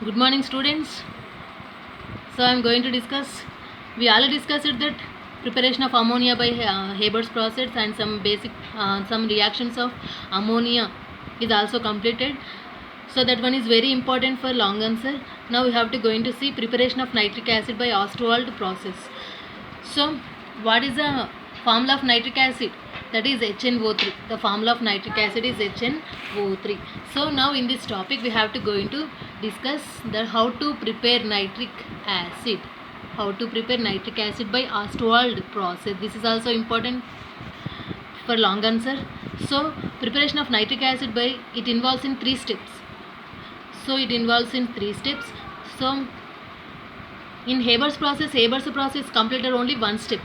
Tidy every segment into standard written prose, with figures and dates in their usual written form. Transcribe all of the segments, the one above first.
Good morning, students. So I am going to discuss. We already discussed that preparation of ammonia by Haber's process and some basic some reactions of ammonia is also completed. So that one is very important for long answer. Now we have to going to see preparation of nitric acid by Ostwald process. So what is the formula of nitric acid? That is HNO3. The formula of nitric acid is HNO3. So now in this topic we have to going to discuss the how to prepare nitric acid. How to prepare nitric acid by Ostwald process. This is also important for long answer. So preparation of nitric acid by it involves in 3 steps. So in 3 steps. So in Haber's process completed only one step.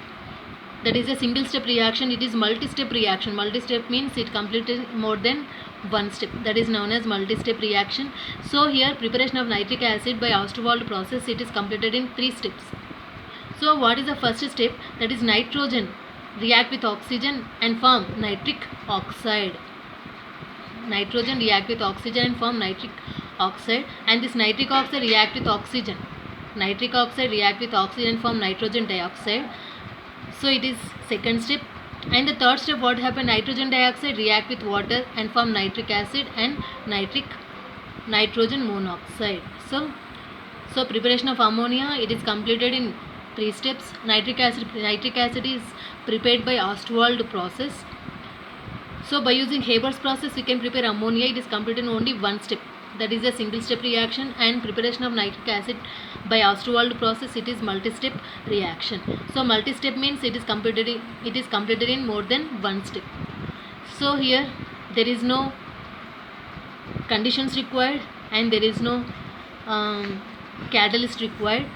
That is a single step reaction. It is multi-step reaction. Multi-step means it completed more than one step. That is known as multi-step reaction. So here preparation of nitric acid by Ostwald process, it is completed in 3 steps. So what is the first step? That is nitrogen react with oxygen and form nitric oxide. Nitrogen react with oxygen and form nitric oxide, and this nitric oxide react with oxygen. Nitric oxide react with oxygen and form nitrogen dioxide. So it is second step. And the third step, what happened? Nitrogen dioxide react with water and form nitric acid and nitrogen monoxide. So preparation of ammonia, it is completed in 3 steps. Nitric acid is prepared by Ostwald process. So by using Haber's process we can prepare ammonia. It is completed in only one step. That is a single step reaction, and preparation of nitric acid by Ostwald process, it is multi-step reaction. So multi-step means it is completed in more than one step. So here there is no conditions required and there is no catalyst required.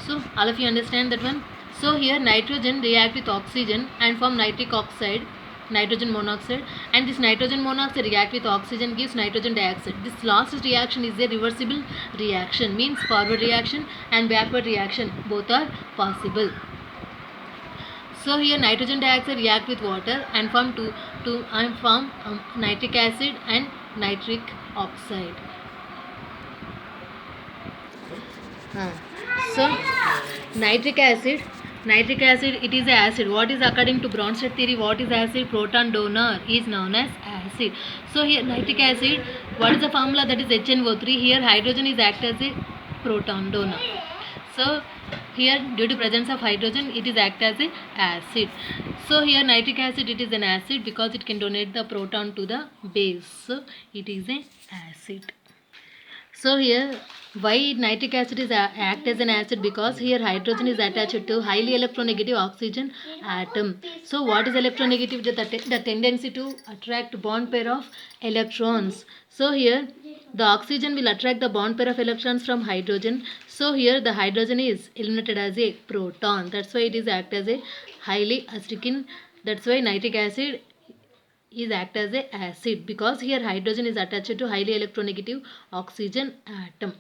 So all of you understand that one. So here nitrogen react with oxygen and form nitric oxide, nitrogen monoxide, and this nitrogen monoxide react with oxygen gives nitrogen dioxide. This last reaction is a reversible reaction, means forward reaction and backward reaction both are possible. So here nitrogen dioxide react with water and form nitric acid and nitric oxide. So nitric acid, it is a acid. What is according to Bronsted theory? What is acid? Proton donor is known as acid. So here nitric acid, what is the formula? That is HNO3. Here hydrogen is act as a proton donor. So here due to presence of hydrogen, it is act as a acid. So here nitric acid, it is an acid because it can donate the proton to the base. So it is a acid. So here why nitric acid is act as an acid? Because here hydrogen is attached to highly electronegative oxygen atom. So what is electronegativity? The tendency to attract bond pair of electrons. So here the oxygen will attract the bond pair of electrons from hydrogen. So here the hydrogen is eliminated as a proton. That's why it is act as a highly acidic. That's why nitric acid is act as a acid, because here hydrogen is attached to highly electronegative oxygen atom.